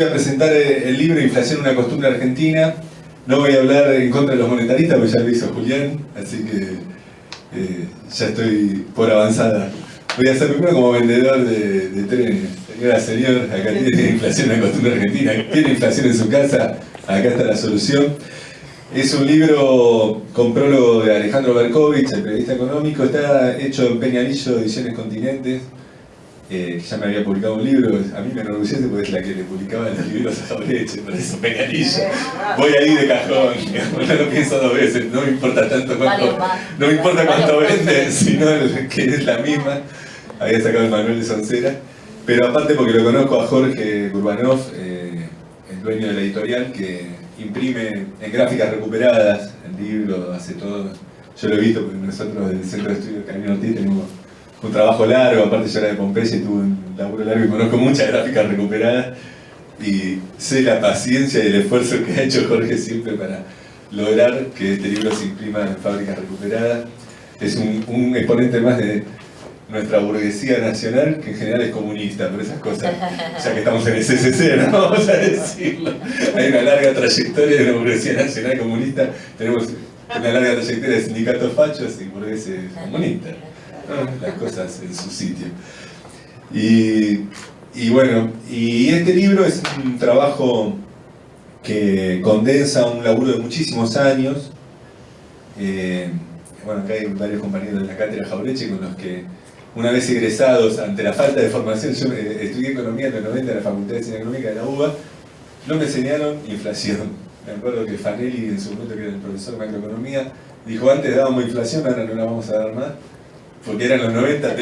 Voy a presentar el libro Inflación, una costumbre argentina. No voy a hablar en contra de los monetaristas, porque ya lo hizo Julián, así que ya estoy por avanzada. Voy a hacer primero como vendedor de trenes. Señor, acá tiene inflación, una costumbre argentina. ¿Tiene inflación en su casa? Acá está la solución. Es un libro con prólogo de Alejandro Berkovich, el periodista económico. Está hecho en Peñalillo, Ediciones Continentes. Ya me había publicado un libro, a mí me enorgullece porque es la que le publicaba los libros a Jauretche, por eso Peñalillo. Voy ahí de cajón, no lo pienso dos veces, no me importa tanto cuánto, no me importa cuánto vende, sino que es la misma. Había sacado el Manuel de Soncera, pero aparte porque lo conozco a Jorge Gurbanov, el dueño de la editorial, que imprime en gráficas recuperadas el libro, hace todo. Yo lo he visto porque nosotros del Centro de Estudios Camino Ortiz tenemos un trabajo largo, aparte yo era de Pompeya y tuve un laburo largo y conozco muchas gráficas recuperadas y sé la paciencia y el esfuerzo que ha hecho Jorge siempre para lograr que este libro se imprima en fábricas recuperadas. Es un exponente más de nuestra burguesía nacional, que en general es comunista por esas cosas, ya que estamos en el CCC, ¿no? Vamos a decirlo. Hay una larga trayectoria de la burguesía nacional comunista, tenemos una larga trayectoria de sindicatos fachos y burgueses comunistas. Las cosas en su sitio. Y bueno, y este libro es un trabajo que condensa un laburo de muchísimos años. Bueno, acá hay varios compañeros de la cátedra Jauretche con los que, una vez egresados ante la falta de formación, yo estudié economía en los 90 en la Facultad de Ciencia Económica de la UBA, no me enseñaron inflación. Me acuerdo que Fanelli, en su momento que era el profesor de macroeconomía, dijo: antes dábamos inflación, ahora no la vamos a dar más. Porque eran los 90,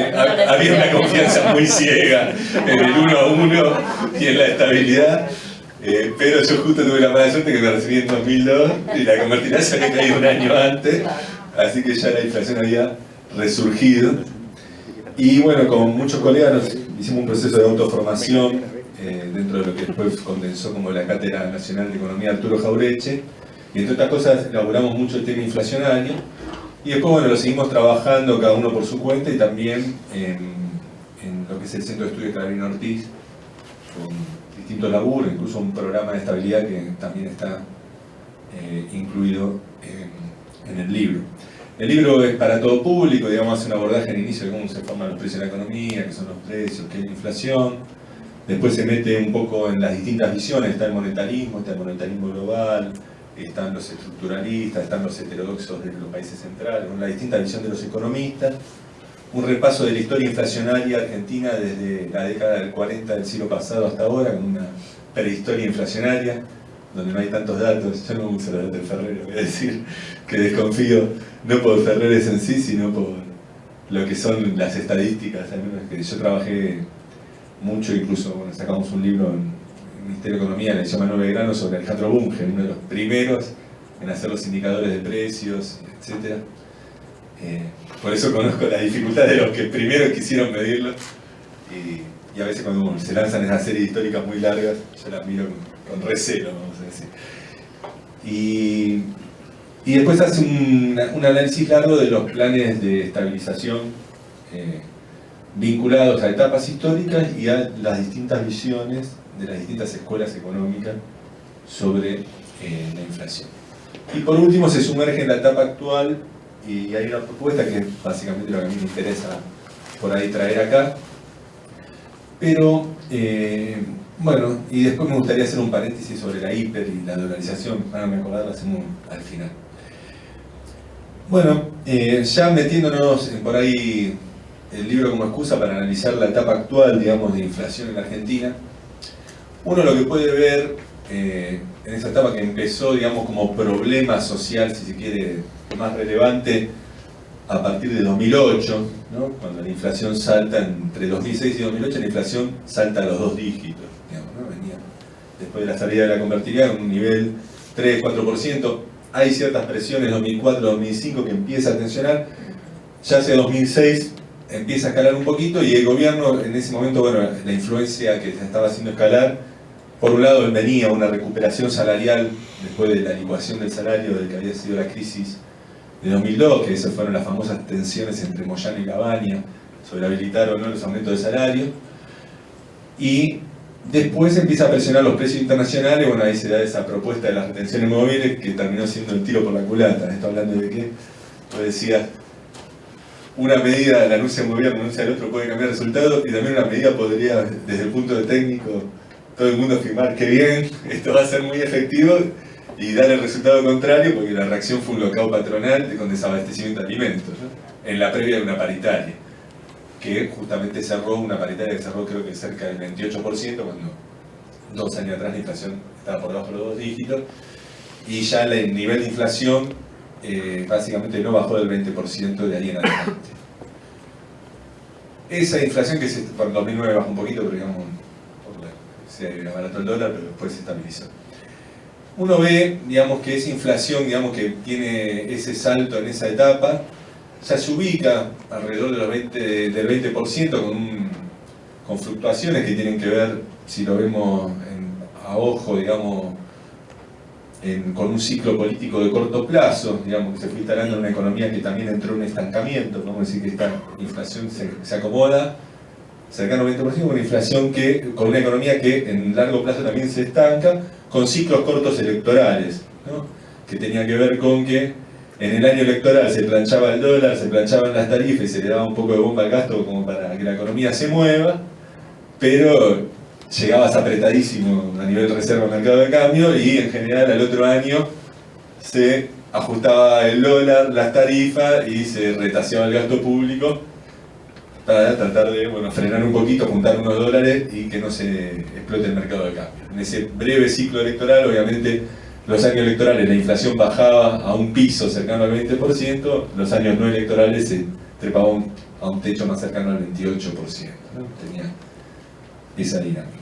había una confianza muy ciega en el 1 a 1 y en la estabilidad, pero yo justo tuve la mala suerte que me recibí en 2002 y la convertibilidad se había caído un año antes, así que ya la inflación había resurgido. Y bueno, con muchos colegas hicimos un proceso de autoformación dentro de lo que después condensó como la Cátedra Nacional de Economía Arturo Jauretche, y entre otras cosas elaboramos mucho el tema inflacionario. Y después, bueno, lo seguimos trabajando cada uno por su cuenta y también en lo que es el Centro de Estudios Camino Ortiz, con distintos laburos, incluso un programa de estabilidad que también está incluido en el libro. El libro es para todo público, digamos, hace un abordaje al inicio de cómo se forman los precios de la economía, qué son los precios, qué es la inflación. Después se mete un poco en las distintas visiones, está el monetarismo global, están los estructuralistas, están los heterodoxos de los países centrales, la distinta visión de los economistas, un repaso de la historia inflacionaria argentina desde la década del 40 del siglo pasado hasta ahora, con una prehistoria inflacionaria, donde no hay tantos datos. Yo no uso los datos de Ferrer, voy a decir que desconfío no por Ferrer en sí, sino por lo que son las estadísticas, al menos que yo trabajé mucho, incluso bueno, sacamos un libro en Ministerio de Economía, la edición Manuel Belgrano, sobre Alejandro Bunge, uno de los primeros en hacer los indicadores de precios, etc. Por eso conozco la dificultad de los que primero quisieron medirlo, y a veces cuando se lanzan esas series históricas muy largas, yo las miro con recelo, vamos a decir. Y después hace un análisis largo de los planes de estabilización vinculados a etapas históricas y a las distintas visiones de las distintas escuelas económicas sobre la inflación. Y por último se sumerge en la etapa actual y hay una propuesta que es básicamente lo que a mí me interesa por ahí traer acá. Pero, bueno, y después me gustaría hacer un paréntesis sobre la hiper y la dolarización, para no me acordar, lo hacemos al final. Bueno, ya metiéndonos por ahí el libro como excusa para analizar la etapa actual, digamos, de inflación en la Argentina, uno lo que puede ver en esa etapa que empezó, digamos, como problema social, si se quiere, más relevante a partir de 2008, ¿no? Cuando la inflación salta, entre 2006 y 2008, la inflación salta a los 2 dígitos, digamos, ¿no? Venía después de la salida de la convertibilidad en un nivel 3-4%. Hay ciertas presiones 2004-2005 que empieza a tensionar. Ya hacia 2006 empieza a escalar un poquito y el gobierno en ese momento, bueno, la influencia que se estaba haciendo escalar, por un lado venía una recuperación salarial después de la licuación del salario de que había sido la crisis de 2002, que esas fueron las famosas tensiones entre Moyano y Cabaña sobre habilitar o no los aumentos de salario, y Después empieza a presionar los precios internacionales, bueno, ahí se da esa propuesta de las retenciones móviles que terminó siendo el tiro por la culata. Esto hablando de que, vos decías, una medida la anuncia un gobierno, anuncia el otro, puede cambiar resultados, y también una medida podría, desde el punto de técnico, todo el mundo afirmar que bien, esto va a ser muy efectivo, y dar el resultado contrario, porque la reacción fue un lockout patronal con desabastecimiento de alimentos, ¿no? En la previa de una paritaria, que justamente cerró, una paritaria que cerró creo que cerca del 28%, cuando 2 años atrás la inflación estaba por debajo de los 2 dígitos, y ya el nivel de inflación básicamente no bajó del 20% de ahí en adelante. Esa inflación que por el 2009 bajó un poquito, pero digamos, se abarató el dólar, pero después se estabilizó. Uno ve, digamos, que esa inflación, digamos, que tiene ese salto en esa etapa, ya se ubica alrededor de del 20% con fluctuaciones que tienen que ver, si lo vemos a ojo, digamos, con un ciclo político de corto plazo, digamos, que se fue instalando en una economía que también entró en un estancamiento, vamos a decir que esta inflación se acomoda, cercano al 20%, con una inflación con una economía que en largo plazo también se estanca, con ciclos cortos electorales, ¿no? Que tenía que ver con que en el año electoral se planchaba el dólar, se planchaban las tarifas y se le daba un poco de bomba al gasto como para que la economía se mueva, pero llegabas apretadísimo a nivel reserva del mercado de cambio y en general al otro año se ajustaba el dólar, las tarifas y se retaseaba el gasto público para tratar de frenar un poquito, juntar unos dólares y que no se explote el mercado de cambio. En ese breve ciclo electoral, obviamente, los años electorales la inflación bajaba a un piso cercano al 20%, los años no electorales se trepaba a un techo más cercano al 28%, ¿no? Tenía esa dinámica.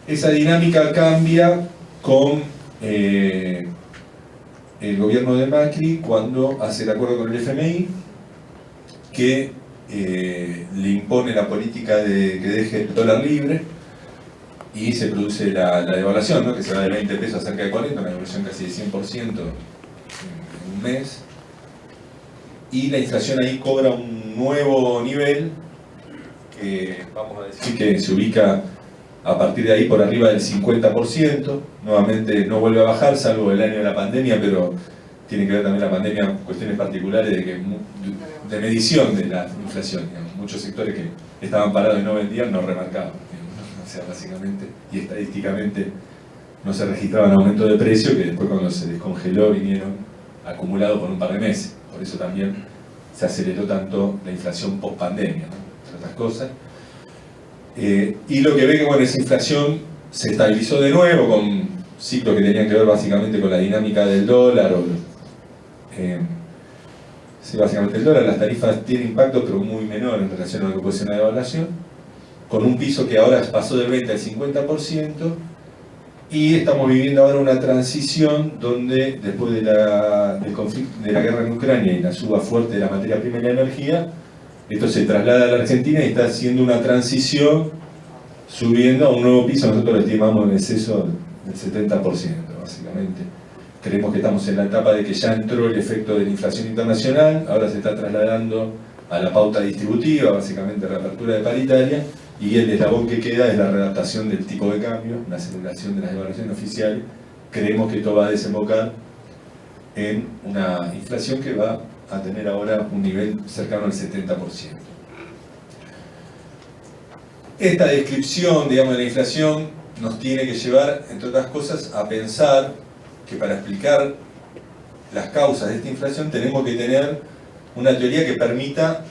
Esa dinámica cambia con el gobierno de Macri cuando hace el acuerdo con el FMI que le impone la política de que deje el dólar libre y se produce la devaluación, ¿no? Que se va de 20 pesos a cerca de 40, una devaluación casi de 100% en un mes, y la inflación ahí cobra un nuevo nivel que vamos a decir que se ubica a partir de ahí por arriba del 50%, nuevamente no vuelve a bajar salvo el año de la pandemia, pero tiene que ver también la pandemia con cuestiones particulares de medición de la inflación, digamos. Muchos sectores que estaban parados y no vendían no remarcaban, digamos. O sea, básicamente y estadísticamente no se registraban aumentos de precio que después cuando se descongeló vinieron acumulados por un par de meses. Por eso también se aceleró tanto la inflación post-pandemia, ¿no? Entre otras cosas. Y lo que ve que esa inflación se estabilizó de nuevo con ciclos que tenían que ver básicamente con la dinámica del dólar. Sí, básicamente el dólar, las tarifas tienen impacto pero muy menor en relación a lo que puede ser una devaluación, con un piso que ahora pasó del 20 al 50%, y estamos viviendo ahora una transición donde después del conflicto, de la guerra en Ucrania y la suba fuerte de la materia prima y la energía, esto se traslada a la Argentina y está haciendo una transición subiendo a un nuevo piso. Nosotros lo estimamos en exceso del 70%, básicamente. Creemos que estamos en la etapa de que ya entró el efecto de la inflación internacional, ahora se está trasladando a la pauta distributiva, básicamente reapertura de paritaria, y el eslabón que queda es la readaptación del tipo de cambio, la aceleración de las devaluaciones oficiales. Creemos que esto va a desembocar en una inflación que va a tener ahora un nivel cercano al 70%. Esta descripción, digamos, de la inflación nos tiene que llevar, entre otras cosas, a pensar que para explicar las causas de esta inflación tenemos que tener una teoría que permita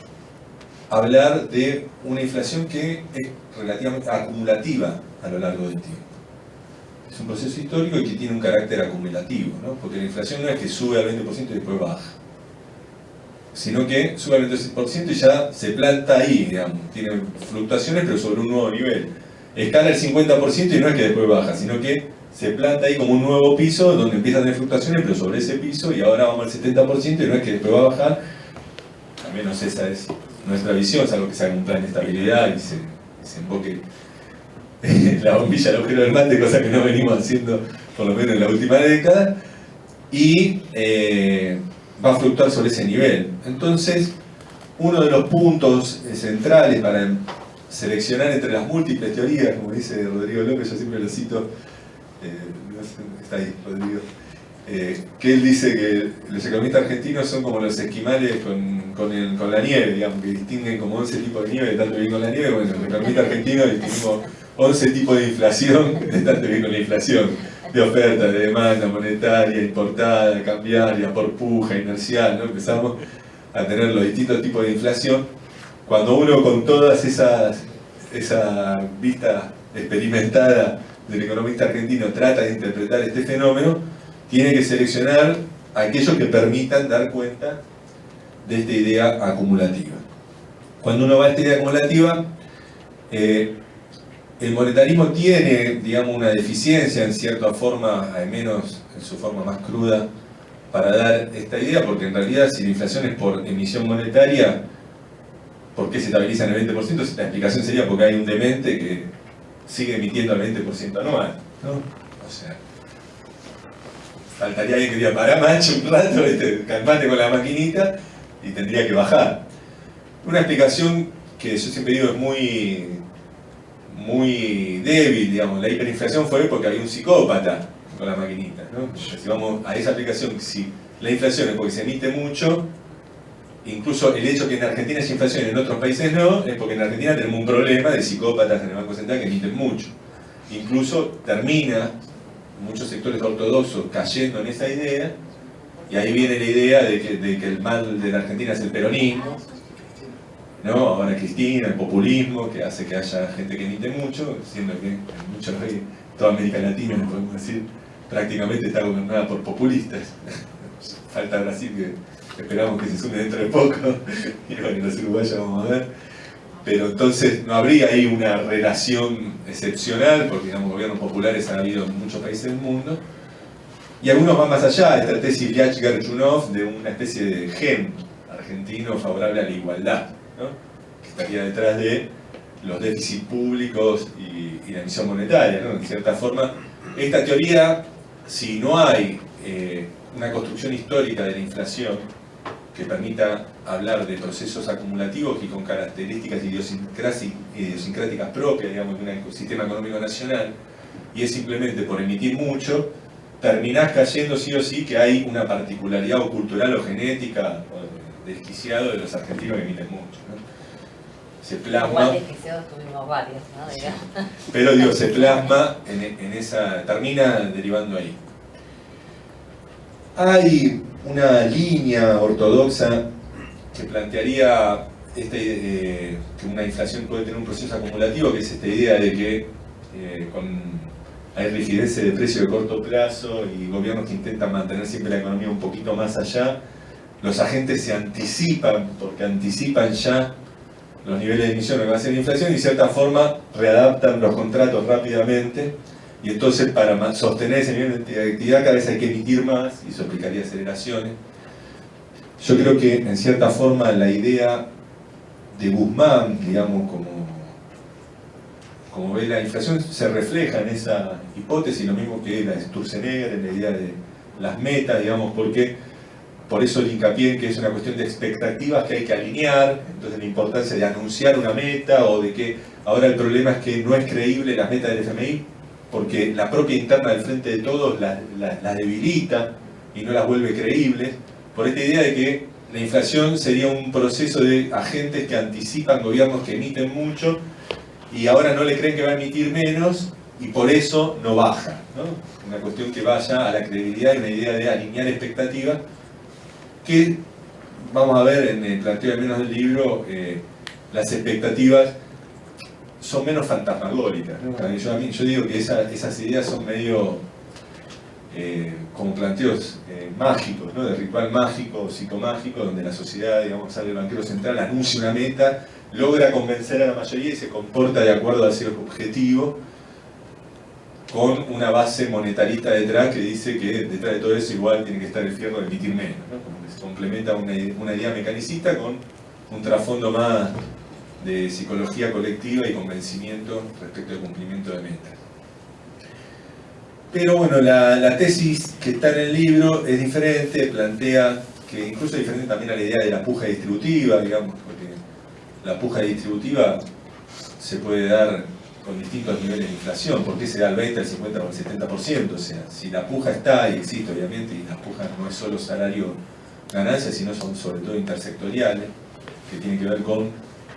hablar de una inflación que es relativamente acumulativa a lo largo del tiempo. Es un proceso histórico y que tiene un carácter acumulativo, ¿no? Porque la inflación no es que sube al 20% y después baja, sino que sube al 20% y ya se planta ahí, digamos. Tiene fluctuaciones pero sobre un nuevo nivel. Escala el 50% y no es que después baja, sino que se planta ahí como un nuevo piso donde empieza a tener fluctuaciones pero sobre ese piso, y ahora vamos al 70% y no es que después va a bajar. Al menos esa es nuestra visión, salvo que se haga un plan de estabilidad y se emboque la bombilla al agujero del mate, cosa que no venimos haciendo por lo menos en la última década, y va a fluctuar sobre ese nivel. Entonces, uno de los puntos centrales para seleccionar entre las múltiples teorías, como dice Rodrigo López, yo siempre lo cito, no sé, está ahí Rodrigo, que él dice que los economistas argentinos son como los esquimales con la nieve, digamos, que distinguen como 11 tipos de nieve de tanto vivir con la nieve. Bueno, los economistas argentinos distinguimos 11 tipos de inflación de tanto vivir con la inflación, de oferta, de demanda, monetaria, importada, cambiaria, por puja, inercial, ¿no? Empezamos a tener los distintos tipos de inflación. Cuando uno con todas esa vista experimentada del economista argentino trata de interpretar este fenómeno, tiene que seleccionar aquellos que permitan dar cuenta de esta idea acumulativa. Cuando uno va a esta idea acumulativa, el monetarismo tiene, digamos, una deficiencia en cierta forma, al menos en su forma más cruda, para dar esta idea, porque en realidad si la inflación es por emisión monetaria, ¿por qué se estabiliza en el 20%? La explicación sería porque hay un demente que sigue emitiendo al 20% anual, ¿no? O sea, faltaría alguien que diga, pará macho un rato, calmate con la maquinita, y tendría que bajar. Una explicación que yo siempre digo es muy débil, digamos. La hiperinflación fue porque había un psicópata con la maquinita, ¿no? Si vamos a esa aplicación, si la inflación es porque se emite mucho, incluso el hecho que en Argentina haya inflación y en otros países no, es porque en Argentina tenemos un problema de psicópatas en el Banco Central que emiten mucho. Incluso termina muchos sectores ortodoxos cayendo en esa idea, y ahí viene la idea de que el mal de la Argentina es el peronismo, ¿no? Ahora Cristina, el populismo, que hace que haya gente que emite mucho, siendo que en muchos países, toda América Latina, podemos decir, prácticamente está gobernada por populistas. Falta Brasil, que esperamos que se sume dentro de poco, y bueno, los uruguayos vamos a ver. Pero entonces no habría ahí una relación excepcional, porque digamos, gobiernos populares ha habido en muchos países del mundo, y algunos van más allá, esta tesis Lyach-Gershunov de una especie de gen argentino favorable a la igualdad, ¿no? Que estaría detrás de los déficits públicos y la emisión monetaria, ¿no? En cierta forma, esta teoría, si no hay una construcción histórica de la inflación que permita hablar de procesos acumulativos y con características idiosincráticas propias, digamos, de un ecosistema económico nacional, y es simplemente por emitir mucho, terminás cayendo sí o sí que hay una particularidad o cultural o genética o desquiciado de los argentinos que emiten mucho, ¿no? Se plasma... Igual desquiciados tuvimos varios, ¿no? Digamos. Pero digo, se plasma en esa... termina derivando ahí. Hay una línea ortodoxa que plantearía que una inflación puede tener un proceso acumulativo, que es esta idea de que hay rigidez de precio de corto plazo y gobiernos que intentan mantener siempre la economía un poquito más allá. Los agentes se anticipan, porque anticipan ya los niveles de emisión que va a ser la inflación y de cierta forma readaptan los contratos rápidamente. Y entonces para sostener ese nivel de actividad cada vez hay que emitir más, y eso implicaría aceleraciones. Yo creo que en cierta forma la idea de Guzmán, digamos, como ve la inflación, se refleja en esa hipótesis, lo mismo que la de Sturzenegger, en la idea de las metas, digamos, porque por eso el hincapié en que es una cuestión de expectativas que hay que alinear, entonces la importancia de anunciar una meta, o de que ahora el problema es que no es creíble las metas del FMI, porque la propia interna del Frente de Todos las debilita y no las vuelve creíbles, por esta idea de que la inflación sería un proceso de agentes que anticipan gobiernos que emiten mucho y ahora no le creen que va a emitir menos y por eso no baja, ¿no? Una cuestión que vaya a la credibilidad y una idea de alinear expectativas que vamos a ver en el planteo al menos del libro. Las expectativas son menos fantasmagóricas, ¿no? Yo digo que esas ideas son medio como planteos mágicos, ¿no? De ritual mágico o psicomágico, donde la sociedad, digamos, sale el banquero central, anuncia una meta, logra convencer a la mayoría y se comporta de acuerdo a ese objetivo, con una base monetarista detrás que dice que detrás de todo eso igual tiene que estar el fierro de emitir menos, ¿no? Como que se complementa una idea mecanicista con un trasfondo más de psicología colectiva y convencimiento respecto al cumplimiento de metas. Pero bueno, la tesis que está en el libro es diferente, plantea que incluso es diferente también a la idea de la puja distributiva, digamos, porque la puja distributiva se puede dar con distintos niveles de inflación. ¿Por qué se da el 20, el 50 o el 70%? O sea, si la puja está y existe obviamente, y la puja no es solo salario ganancias, sino son sobre todo intersectoriales, que tienen que ver con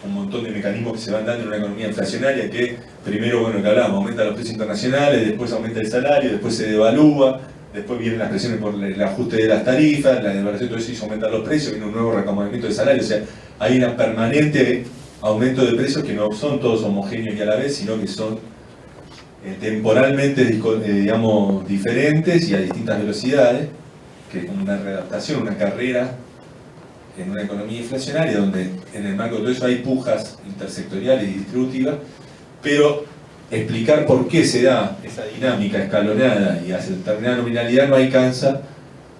un montón de mecanismos que se van dando en una economía inflacionaria que primero, bueno, que hablamos, aumenta los precios internacionales, después aumenta el salario, después se devalúa, después vienen las presiones por el ajuste de las tarifas, la devaluación, todo eso hizo aumentar los precios, viene un nuevo reacomodamiento de salario, o sea, hay un permanente aumento de precios que no son todos homogéneos y a la vez, sino que son temporalmente, digamos, diferentes y a distintas velocidades, que es una readaptación, una carrera en una economía inflacionaria donde en el marco de todo eso hay pujas intersectoriales y distributivas, pero explicar por qué se da esa dinámica escalonada y a determinada nominalidad no alcanza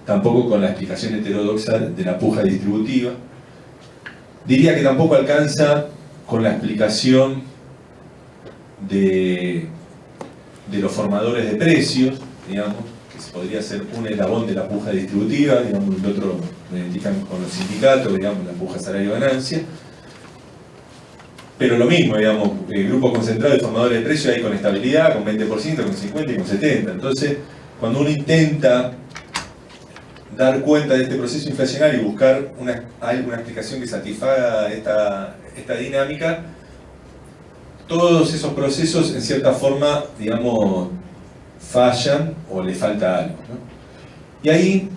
tampoco con la explicación heterodoxa de la puja distributiva. Diría que tampoco alcanza con la explicación de los formadores de precios, digamos, que podría ser un eslabón de la puja distributiva, digamos, el otro lo identifican con los sindicatos, digamos, la puja salario-ganancia. Pero lo mismo, digamos, el grupo concentrado de formadores de precios hay con estabilidad, con 20%, con 50% y con 70%. Entonces, cuando uno intenta dar cuenta de este proceso inflacionario y buscar alguna explicación que satisfaga esta dinámica, todos esos procesos en cierta forma, digamos, fallan o le falta algo, ¿no? Y ahí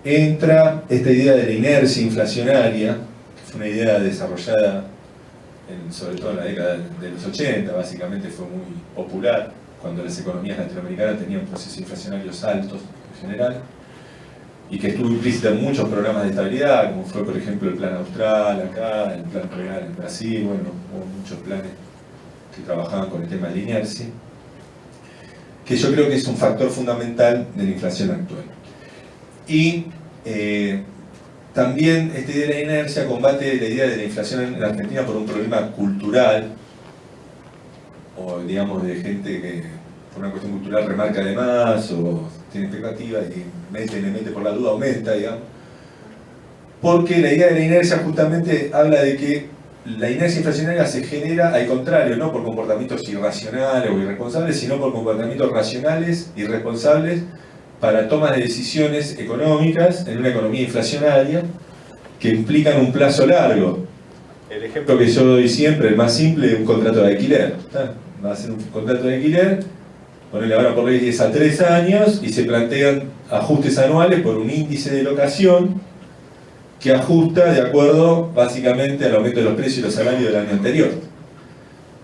entra esta idea de la inercia inflacionaria, que fue una idea desarrollada sobre todo en la década de los 80, básicamente fue muy popular cuando las economías latinoamericanas tenían procesos inflacionarios altos en general, y que estuvo implícita en muchos programas de estabilidad, como fue por ejemplo el Plan Austral acá, el Plan Real en Brasil, bueno, hubo muchos planes que trabajaban con el tema de la inercia, que yo creo que es un factor fundamental de la inflación actual. Y también esta idea de la inercia combate la idea de la inflación en la Argentina por un problema cultural, o digamos de gente que por una cuestión cultural remarca de más, o tiene expectativas y le mete por la duda, aumenta, digamos. Porque la idea de la inercia justamente habla de que la inercia inflacionaria se genera al contrario, no por comportamientos irracionales o irresponsables, sino por comportamientos racionales y responsables para tomas de decisiones económicas en una economía inflacionaria que implican un plazo largo. El ejemplo que yo doy siempre, el más simple, es un contrato de alquiler. Va a ser un contrato de alquiler, ponerle ahora por ley 10 a 3 años y se plantean ajustes anuales por un índice de locación que ajusta de acuerdo básicamente al aumento de los precios y los salarios del año anterior.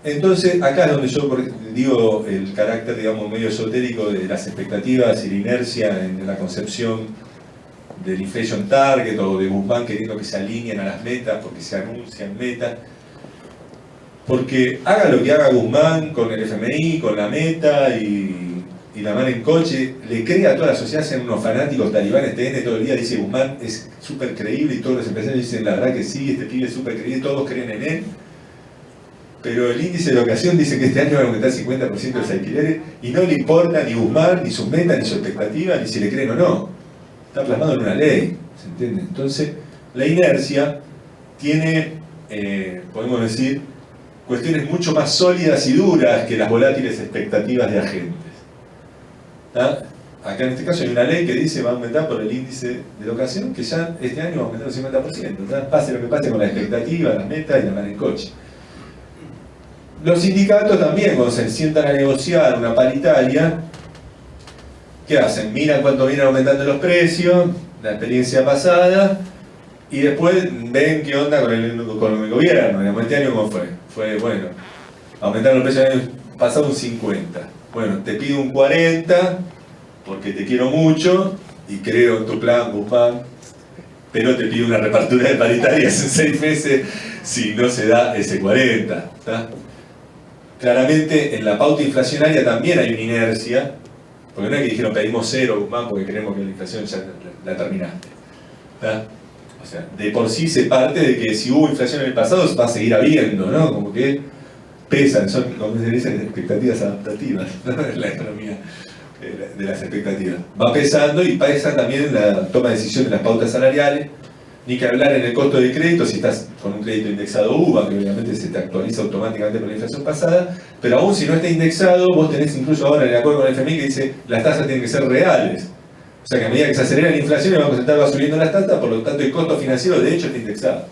Entonces, acá es donde yo digo el carácter, digamos, medio esotérico de las expectativas y la inercia en la concepción del inflation target o de Guzmán queriendo que se alineen a las metas porque se anuncian metas. Porque haga lo que haga Guzmán con el FMI, con la meta y la mano en coche, le crea a toda la sociedad, sean unos fanáticos talibanes, TN todo el día dice Guzmán es súper creíble y todos los empresarios dicen la verdad que sí, este pibe es súper creíble, todos creen en él. Pero el índice de locación dice que este año va a aumentar 50% los alquileres y no le importa ni Guzmán, ni sus metas, ni su expectativa, ni si le creen o no. Está plasmado en una ley, ¿se entiende? Entonces, la inercia tiene, podemos decir, cuestiones mucho más sólidas y duras que las volátiles expectativas de agentes. ¿Tá? Acá en este caso hay una ley que dice va a aumentar por el índice de locación, que ya este año va a aumentar el 50%. ¿Tá? Pase lo que pase con la expectativa, las metas y la mano en coche. Los sindicatos también, cuando se sientan a negociar una paritaria, ¿qué hacen? Miran cuánto vienen aumentando los precios, la experiencia pasada, y después ven qué onda con el gobierno. Digamos, este año ¿cómo fue? Fue, bueno, aumentaron los precios el año pasado un 50. Bueno, te pido un 40, porque te quiero mucho, y creo en tu plan, Guzmán, pero te pido una repartura de paritarias en 6 meses si no se da ese 40. ¿Tá? Claramente en la pauta inflacionaria también hay una inercia, porque no es que dijeron pedimos 0, Guzmán, porque creemos que la inflación ya la terminaste. ¿Tá? O sea, de por sí se parte de que si hubo inflación en el pasado va a seguir habiendo, ¿no? Como que pesan, son, como se dicen, expectativas adaptativas, ¿no? En la economía de las expectativas. Va pesando y pesa también la toma de decisiones de las pautas salariales, Ni que hablar en el costo de crédito si estás con un crédito indexado UVA, que obviamente se te actualiza automáticamente por la inflación pasada, pero aún si no está indexado, vos tenés incluso ahora en el acuerdo con el FMI que dice las tasas tienen que ser reales. O sea que a medida que se acelera la inflación, el Banco Central va subiendo las tasas, por lo tanto el costo financiero de hecho está indexado.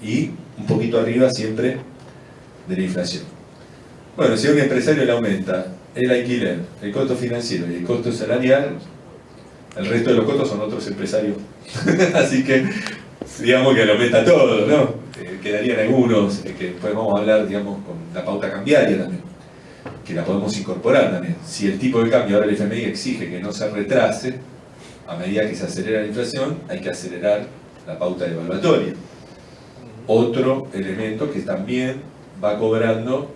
Y un poquito arriba siempre de la inflación. Bueno, si a un empresario le aumenta el alquiler, el costo financiero y el costo salarial, el resto de los costos son otros empresarios. Así que, digamos que le aumenta todo, ¿no? Quedarían algunos, que después vamos a hablar, digamos, con la pauta cambiaria también, que la podemos incorporar también. Si el tipo de cambio, ahora el FMI exige que no se retrase, a medida que se acelera la inflación, hay que acelerar la pauta devaluatoria. Otro elemento que también va cobrando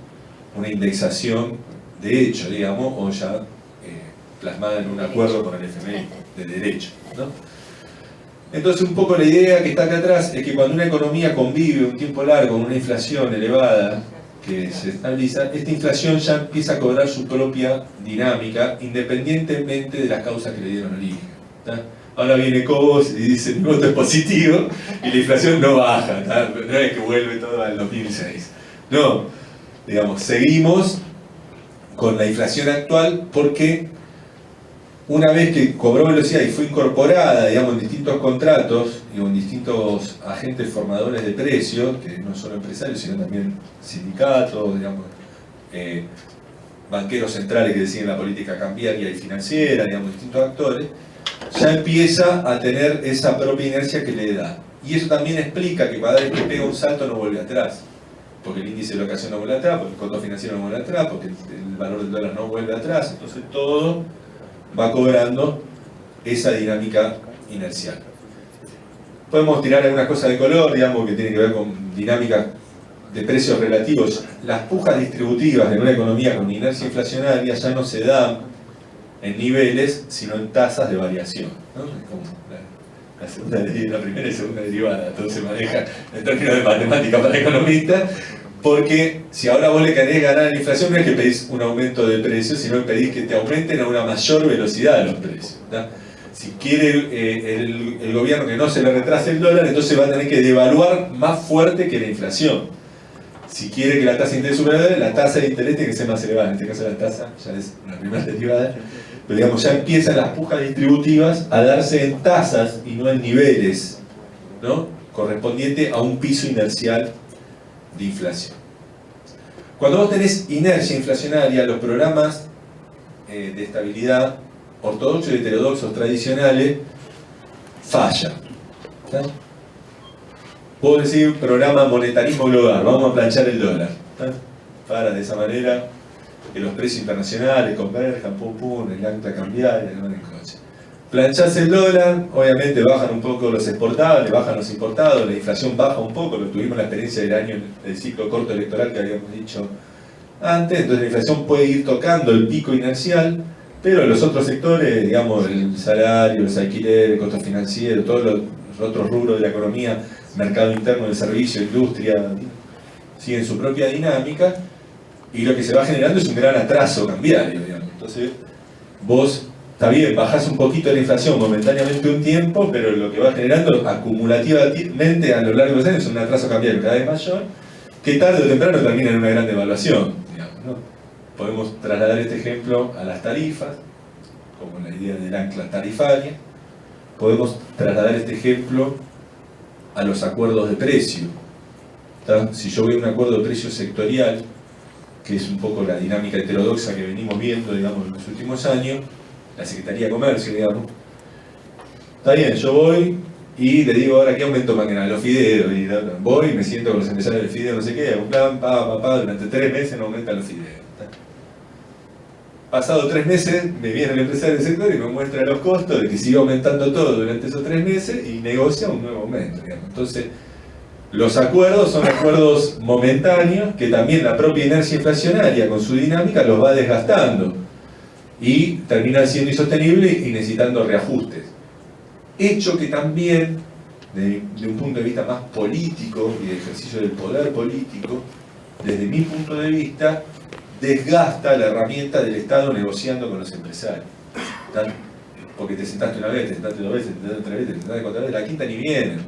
una indexación de hecho, digamos, o ya plasmada en un acuerdo con el FMI de derecho, ¿no? Entonces un poco la idea que está acá atrás es que cuando una economía convive un tiempo largo con una inflación elevada que se estabiliza, esta inflación ya empieza a cobrar su propia dinámica independientemente de las causas que le dieron origen, ¿tá? Ahora viene Cobos y dice mi voto es positivo y la inflación no baja, ¿tá? No es que vuelve todo al 2006. No, digamos, seguimos con la inflación actual porque una vez que cobró velocidad y fue incorporada, digamos, en distintos contratos y en distintos agentes formadores de precios, que no solo empresarios, sino también sindicatos, digamos, banqueros centrales que deciden la política cambiaria y financiera, digamos, distintos actores, ya empieza a tener esa propia inercia que le da. Y eso también explica que cada vez que pega un salto no vuelve atrás. Porque el índice de locación no vuelve atrás, porque el costo financiero no vuelve atrás, porque el valor del dólar no vuelve atrás. Entonces todo va cobrando esa dinámica inercial. Podemos tirar algunas cosas de color, digamos, que tienen que ver con dinámica de precios relativos. Las pujas distributivas en una economía con inercia inflacionaria ya no se dan en niveles, sino en tasas de variación, ¿no? Es como la segunda, la primera y segunda derivada, entonces se maneja en términos de matemática para economistas, porque si ahora vos le querés ganar a la inflación, no es que pedís un aumento de precios, sino que pedís que te aumenten a una mayor velocidad los precios, ¿tá? Si quiere el gobierno que no se le retrase el dólar, entonces va a tener que devaluar más fuerte que la inflación. Si quiere que la tasa de interés supera la tasa de interés tiene que ser más elevada. En este caso la tasa ya es una primera derivada. Pero digamos, ya empiezan las pujas distributivas a darse en tasas y no en niveles, ¿no? Correspondiente a un piso inercial de inflación. Cuando vos tenés inercia inflacionaria, los programas de estabilidad ortodoxos y heterodoxos tradicionales fallan, ¿tá? Puedo decir programa monetarismo global, vamos a planchar el dólar, ¿tá? Para de esa manera que los precios internacionales converjan, pum pum, el ancla cambiaria, no en el coche. Planchás el dólar, obviamente bajan un poco los exportables, bajan los importados, la inflación baja un poco, lo tuvimos la experiencia del año del ciclo corto electoral que habíamos dicho antes, entonces la inflación puede ir tocando el pico inercial, pero los otros sectores, digamos, el salario, los alquileres, el costo financiero, todos los otros rubros de la economía, mercado interno del servicio, industria, siguen su propia dinámica, y lo que se va generando es un gran atraso cambiario, digamos. Entonces, vos, está bien, bajás un poquito la inflación momentáneamente un tiempo, pero lo que va generando acumulativamente a lo largo de los años es un atraso cambiario cada vez mayor, que tarde o temprano termina en una gran devaluación, digamos, ¿no? Podemos trasladar este ejemplo a las tarifas, como la idea del ancla tarifaria. Podemos trasladar este ejemplo a los acuerdos de precio, ¿tá? Si yo veo un acuerdo de precio sectorial, que es un poco la dinámica heterodoxa que venimos viendo, digamos, en los últimos años, la Secretaría de Comercio, digamos, está bien, yo voy y le digo ahora qué aumento más que nada, los fideos, y voy y me siento con los empresarios del fideo, no sé qué, un plan, durante 3 meses no aumentan los fideos. Pasado 3 meses, me viene el empresario del sector y me muestra los costos de que sigue aumentando todo durante esos 3 meses y negocia un nuevo aumento, digamos. Entonces, los acuerdos son acuerdos momentáneos que también la propia inercia inflacionaria con su dinámica los va desgastando y terminan siendo insostenibles y necesitando reajustes. Hecho que también, de un punto de vista más político y de ejercicio del poder político, desde mi punto de vista, desgasta la herramienta del Estado negociando con los empresarios. Porque te sentaste una vez, te sentaste 2 veces, te sentaste 3 veces, te sentaste 4 veces, la quinta ni viene.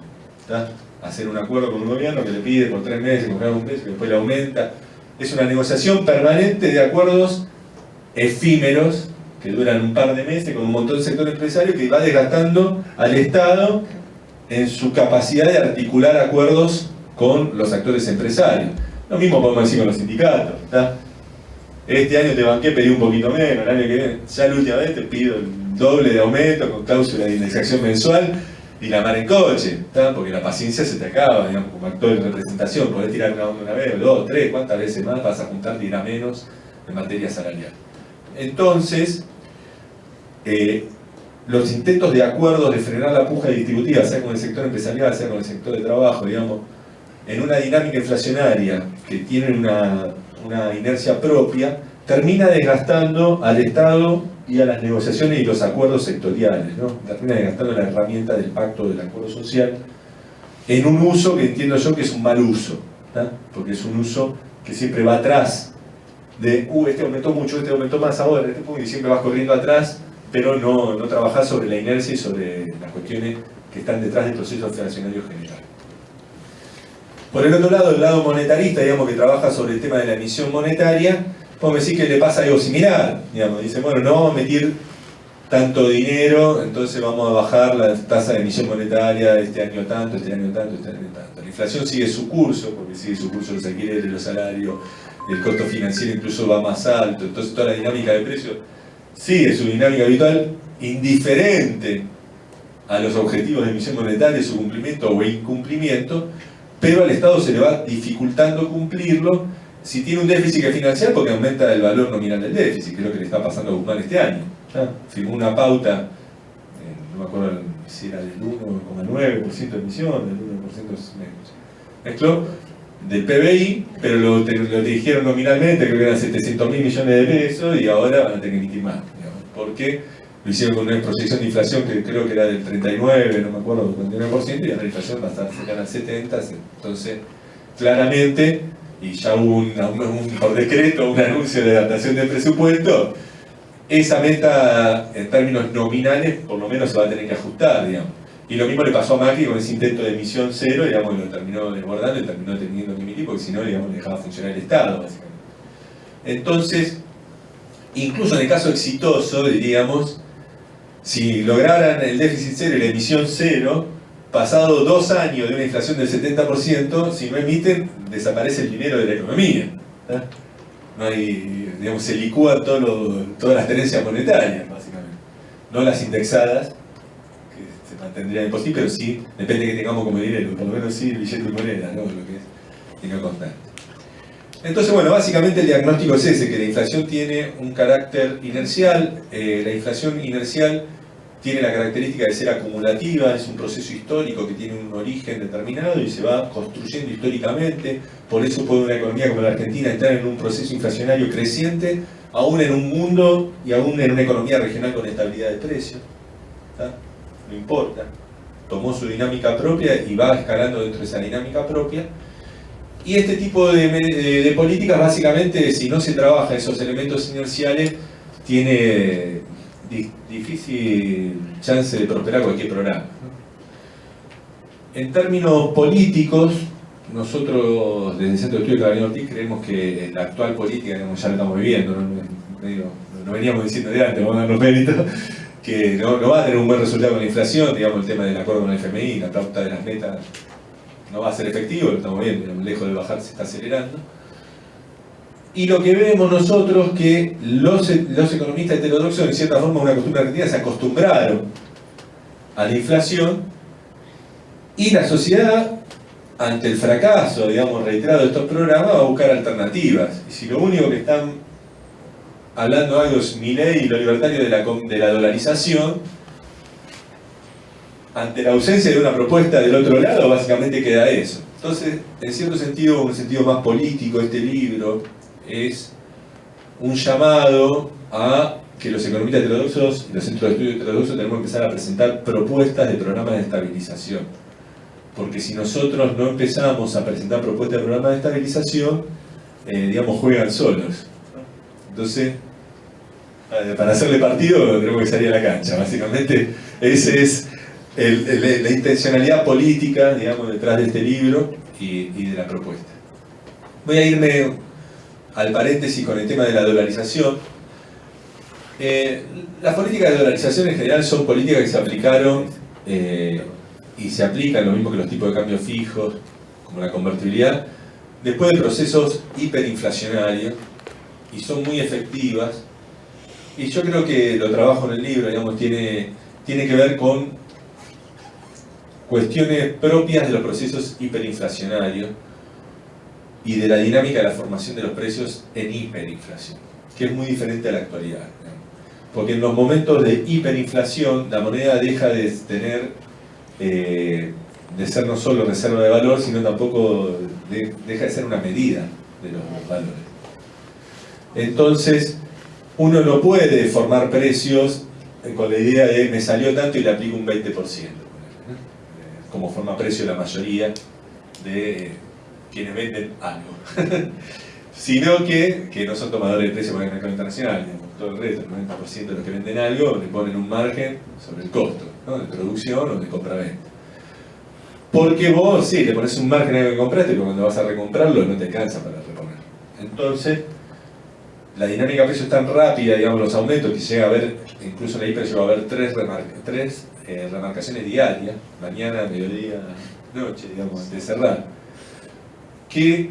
¿tá? Hacer un acuerdo con un gobierno que le pide por 3 meses comprar un precio, que después le aumenta. Es una negociación permanente de acuerdos efímeros que duran un par de meses con un montón de sector empresario que va desgastando al Estado en su capacidad de articular acuerdos con los actores empresarios. Lo mismo podemos decir con los sindicatos, ¿tá? Este año te banqué, pedí un poquito menos, el año que viene, ya la última vez te pido el doble de aumento con cláusula de indexación mensual y la mar en coche, ¿tá? Porque la paciencia se te acaba, digamos, como actor de representación, podés tirar una vez, 2, 3, cuántas veces más vas a juntar, dirá menos en materia salarial. Entonces, los intentos de acuerdos de frenar la puja distributiva, sea con el sector empresarial, sea con el sector de trabajo, digamos, en una dinámica inflacionaria que tiene una inercia propia, termina desgastando al Estado y a las negociaciones y los acuerdos sectoriales, ¿no? Termina desgastando la herramienta del pacto del acuerdo social en un uso que entiendo yo que es un mal uso, ¿tá? Porque es un uso que siempre va atrás de, este aumentó mucho, este aumentó más ahora, y siempre vas corriendo atrás, pero no trabajás sobre la inercia y sobre las cuestiones que están detrás del proceso inflacionario general. Por el otro lado, el lado monetarista, digamos, que trabaja sobre el tema de la emisión monetaria, podemos decir que le pasa algo similar, digamos, dice, bueno, no vamos a emitir tanto dinero, entonces vamos a bajar la tasa de emisión monetaria este año tanto, este año tanto, este año tanto. La inflación sigue su curso, porque sigue su curso los alquileres, los salarios, el costo financiero incluso va más alto, entonces toda la dinámica de precios sigue su dinámica habitual, indiferente a los objetivos de emisión monetaria, su cumplimiento o incumplimiento, pero al Estado se le va dificultando cumplirlo si tiene un déficit que financiar porque aumenta el valor nominal del déficit, que es lo que le está pasando a Guzmán este año. Firmó una pauta, no me acuerdo si era del 1,9% de emisión, del 1% mezcló, del PBI, pero lo dirigieron nominalmente, creo que eran 700.000 millones de pesos y ahora van a tener que emitir más, digamos, porque lo hicieron con una proyección de inflación que creo que era del 39, no me acuerdo, del 39%, y ahora la inflación va a estar cercana al 70%, entonces claramente, y ya hubo por decreto un anuncio de adaptación del presupuesto, esa meta en términos nominales por lo menos se va a tener que ajustar, digamos. Y lo mismo le pasó a Macri con ese intento de emisión cero, digamos, lo terminó desbordando y terminó teniendo que emitir, porque si no, digamos, le dejaba funcionar el Estado, básicamente. Entonces, incluso en el caso exitoso, diríamos, si lograran el déficit cero y la emisión cero, pasado 2 años de una inflación del 70%, si no emiten, desaparece el dinero de la economía. ¿Eh? No hay, digamos, se licúan todas las tenencias monetarias, básicamente. No las indexadas, que se mantendrían en posible, pero sí, depende de que tengamos como dinero, por lo menos sí el billete de moneda, ¿no? Lo que es dinero constante. Entonces, bueno, básicamente el diagnóstico es ese, que la inflación tiene un carácter inercial. La inflación inercial tiene la característica de ser acumulativa, es un proceso histórico que tiene un origen determinado y se va construyendo históricamente. Por eso puede una economía como la Argentina entrar en un proceso inflacionario creciente, aún en un mundo y aún en una economía regional con estabilidad de precios. No importa. Tomó su dinámica propia y va escalando dentro de esa dinámica propia. Y este tipo de políticas, básicamente, si no se trabaja esos elementos inerciales, tiene difícil chance de prosperar cualquier programa. En términos políticos, nosotros desde el Centro de Estudio de Carolina Ortiz creemos que la actual política, digamos, ya lo estamos viviendo, no veníamos diciendo de antes, vamos a darnos méritos, que no va a tener un buen resultado con la inflación, digamos, el tema del acuerdo con el FMI, la pauta de las metas no va a ser efectivo, lo estamos viendo, lejos de bajar se está acelerando. Y lo que vemos nosotros que los economistas heterodoxos, en cierta forma, una costumbre argentina, se acostumbraron a la inflación y la sociedad, ante el fracaso, digamos, reiterado de estos programas, va a buscar alternativas. Y si lo único que están hablando algo es Milei y lo libertario de la dolarización, ante la ausencia de una propuesta del otro lado, básicamente queda eso. Entonces, en cierto sentido, un sentido más político, este libro es un llamado a que los economistas heterodoxos y los centros de estudio heterodoxos tenemos que empezar a presentar propuestas de programas de estabilización. Porque si nosotros no empezamos a presentar propuestas de programas de estabilización, digamos, juegan solos. Entonces, para hacerle partido tenemos que salir a la cancha. Básicamente, ese es la intencionalidad política, digamos, detrás de este libro y de la propuesta. Voy a irme al paréntesis con el tema de la dolarización. Las políticas de dolarización en general son políticas que se aplicaron y se aplican, lo mismo que los tipos de cambio fijos, como la convertibilidad, después de procesos hiperinflacionarios, y son muy efectivas. Y yo creo que lo trabajo en el libro, digamos, tiene que ver con cuestiones propias de los procesos hiperinflacionarios y de la dinámica de la formación de los precios en hiperinflación, que es muy diferente a la actualidad, ¿no? Porque en los momentos de hiperinflación la moneda deja de tener, de ser no solo reserva de valor, sino tampoco deja de ser una medida de los valores. Entonces, uno no puede formar precios con la idea de me salió tanto y le aplico un 20%, como forma precio la mayoría de quienes venden algo. Sino que no son tomadores de precios por el mercado internacional, todo el resto, el 90% de los que venden algo le ponen un margen sobre el costo, ¿no? De producción o de compra-venta. Porque vos sí, le pones un margen a lo que compraste, pero cuando vas a recomprarlo no te alcanza para reponer. Entonces, la dinámica de precios es tan rápida, digamos, los aumentos, que llega a haber, incluso en la hiper llegó a haber tres remarcaciones diarias, mañana, mediodía, noche, digamos, antes de cerrar, que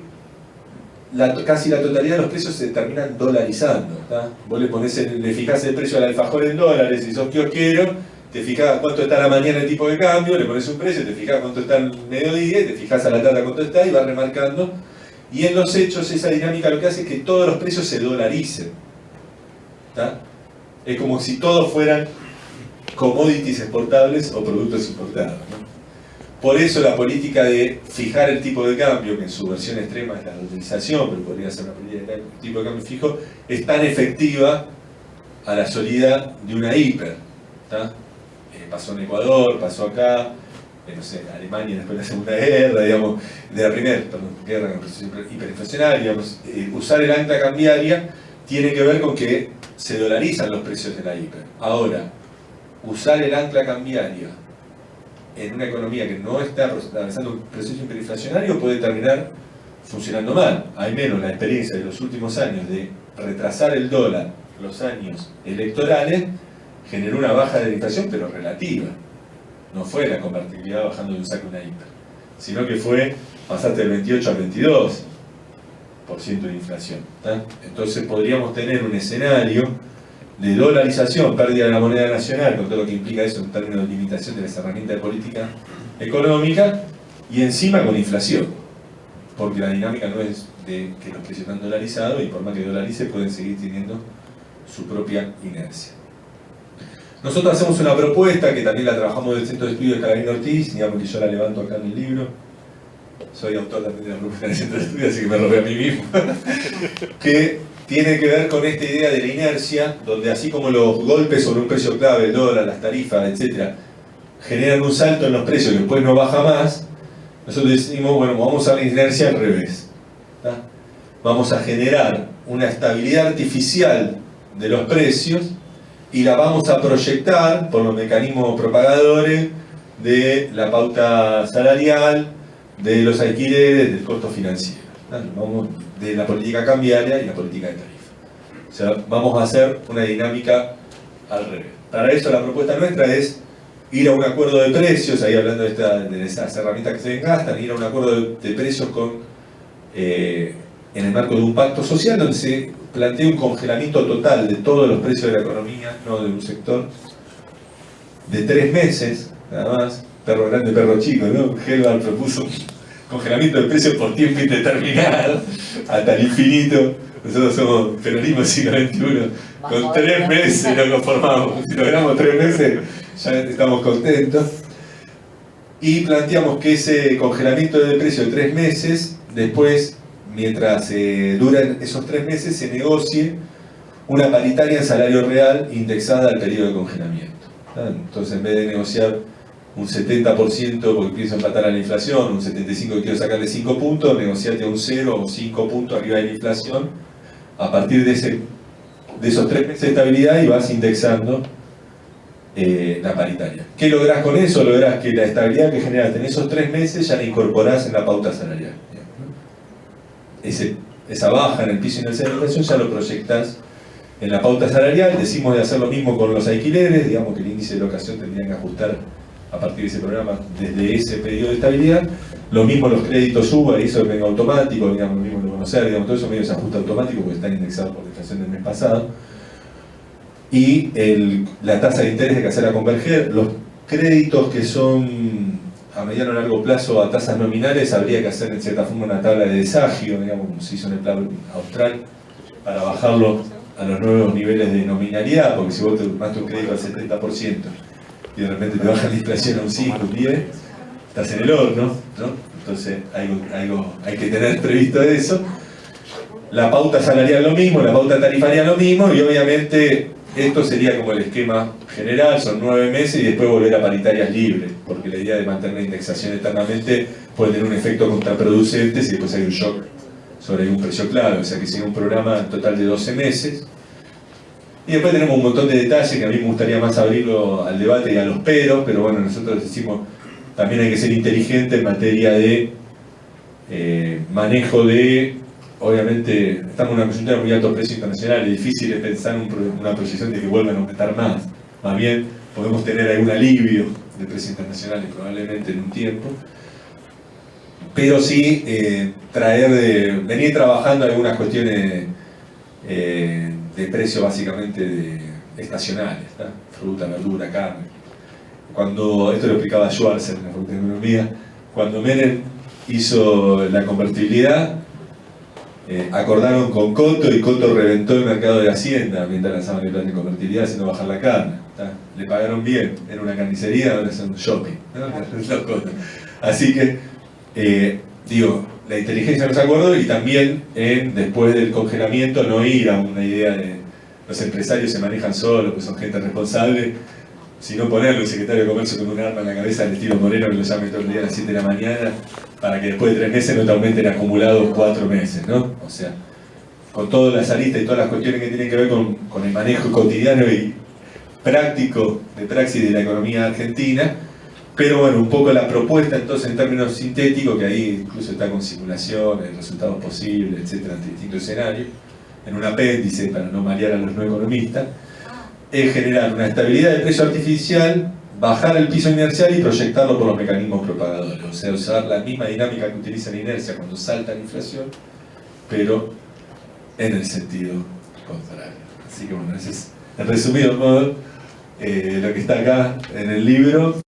casi la totalidad de los precios se terminan dolarizando, ¿tá? Vos le fijás el precio al alfajor en dólares, si sos kiosquero, te fijás cuánto está a la mañana el tipo de cambio, le pones un precio, te fijás cuánto está el mediodía, te fijás a la tarde cuánto está y vas remarcando. Y en los hechos esa dinámica lo que hace es que todos los precios se dolaricen, ¿tá? Es como si todos fueran commodities exportables o productos importados, ¿no? Por eso la política de fijar el tipo de cambio, que en su versión extrema es la dolarización, pero podría ser una política de tipo de cambio fijo, es tan efectiva a la salida de una hiper, ¿tá? Pasó en Ecuador, pasó acá, no sé, Alemania después de la Segunda Guerra, digamos, de la Primera Guerra hiperinflacionaria, digamos, usar el ancla cambiaria tiene que ver con que se dolarizan los precios de la hiper. Ahora, usar el ancla cambiaria en una economía que no está atravesando un proceso hiperinflacionario puede terminar funcionando mal. Al menos la experiencia de los últimos años de retrasar el dólar los años electorales generó una baja de la inflación, pero relativa. No fue la convertibilidad bajando de un saque a una hiper, sino que fue pasarte del 28 al 22% de inflación, ¿tá? Entonces podríamos tener un escenario de dolarización, pérdida de la moneda nacional, con todo lo que implica eso en términos de limitación de las herramientas de política económica, y encima con inflación, porque la dinámica no es de que los precios están dolarizados y por más que dolarice pueden seguir teniendo su propia inercia. Nosotros hacemos una propuesta que también la trabajamos del Centro de Estudios de Carabino Ortiz, digamos que yo la levanto acá en el libro. Soy autor también de la propuesta del Centro de Estudios, así que me robé a mí mismo. Que tiene que ver con esta idea de la inercia, donde así como los golpes sobre un precio clave, el dólar, las tarifas, etc., generan un salto en los precios que después no baja más, nosotros decimos, bueno, vamos a la inercia al revés, ¿tá? Vamos a generar una estabilidad artificial de los precios y la vamos a proyectar por los mecanismos propagadores de la pauta salarial, de los alquileres, del costo financiero, ¿tá? Vamos de la política cambiaria y la política de tarifa. O sea, vamos a hacer una dinámica al revés. Para eso la propuesta nuestra es ir a un acuerdo de precios, ahí hablando de esas herramientas que se gastan, ir a un acuerdo de precios en el marco de un pacto social donde se plantea un congelamiento total de todos los precios de la economía, no de un sector, de 3 meses, nada más, perro grande, perro chico, ¿no? Helvar propuso un congelamiento de precios por tiempo indeterminado, hasta el infinito. Nosotros somos peronismo siglo XXI, con 3 meses nos conformamos, si logramos 3 meses ya estamos contentos. Y planteamos que ese congelamiento de precio de 3 meses, después, mientras duran esos 3 meses, se negocie una paritaria en salario real indexada al periodo de congelamiento, ¿tá? Entonces, en vez de negociar un 70% porque pienso empatar a la inflación, un 75% que quiero sacarle 5 puntos, negociarte un 0 o 5 puntos arriba de la inflación, a partir de esos 3 meses de estabilidad y vas indexando la paritaria. ¿Qué lográs con eso? Lográs que la estabilidad que generaste en esos 3 meses ya la incorporás en la pauta salarial. Esa baja en el piso inercial de inflación ya lo proyectás en la pauta salarial. Decimos de hacer lo mismo con los alquileres, digamos que el índice de locación tendría que ajustar a partir de ese programa desde ese periodo de estabilidad. Lo mismo los créditos UBA, eso venga automático, digamos, lo mismo de conocer, digamos, todo eso medio se ajusta automático porque están indexados por la inflación del mes pasado. Y la tasa de interés hay que hacerla converger. Los créditos que son a mediano o largo plazo a tasas nominales habría que hacer en cierta forma una tabla de desagio, digamos, como se hizo en el plan austral, para bajarlo a los nuevos niveles de nominalidad, porque si vos te tomaste un crédito al 70% y de repente te baja la inflación a un 5, un 10, estás en el horno, ¿no? Entonces hay que tener previsto eso. La pauta salarial lo mismo, la pauta tarifaria lo mismo, y obviamente esto sería como el esquema general, son 9 meses y después volver a paritarias libres, porque la idea de mantener la indexación eternamente puede tener un efecto contraproducente si después hay un shock sobre un precio clave, o sea que sería un programa total de 12 meses. Y después tenemos un montón de detalles que a mí me gustaría más abrirlo al debate y a los pero bueno, nosotros decimos también hay que ser inteligente en materia de manejo de, obviamente, estamos en una coyuntura muy alto precio internacional, es difícil pensar una proyección de que vuelvan a aumentar más bien podemos tener algún alivio de precios internacionales probablemente en un tiempo, pero sí venir trabajando algunas cuestiones de precio básicamente estacionales, ¿no? Fruta, verdura, carne. Esto lo explicaba Schwarzer en la Facultad de Economía, cuando Menem hizo la convertibilidad, acordaron con Coto y Coto reventó el mercado de Hacienda mientras lanzaban el plan de convertibilidad haciendo bajar la carne. ¿Tá? Le pagaron bien, era una carnicería, ahora es un shopping, ¿no? Así que, la inteligencia nos acordó y también después del congelamiento no ir a una idea de los empresarios se manejan solos, que son gente responsable, sino ponerle un secretario de comercio con un arma en la cabeza al estilo Moreno que lo llame todo el día a las 7 de la mañana para que después de 3 meses no te aumenten acumulados 4 meses, ¿no? O sea, con todas las aristas y todas las cuestiones que tienen que ver con el manejo cotidiano y práctico de praxis de la economía argentina, pero bueno, un poco la propuesta entonces en términos sintéticos, que ahí incluso está con simulaciones, resultados posibles, etcétera, ante distintos escenarios, en un apéndice para no marear a los no economistas, es generar una estabilidad de precio artificial, bajar el piso inercial y proyectarlo por los mecanismos propagadores, o sea, usar la misma dinámica que utiliza la inercia cuando salta la inflación, pero en el sentido contrario. Así que bueno, ese es, en resumido modo, lo que está acá en el libro.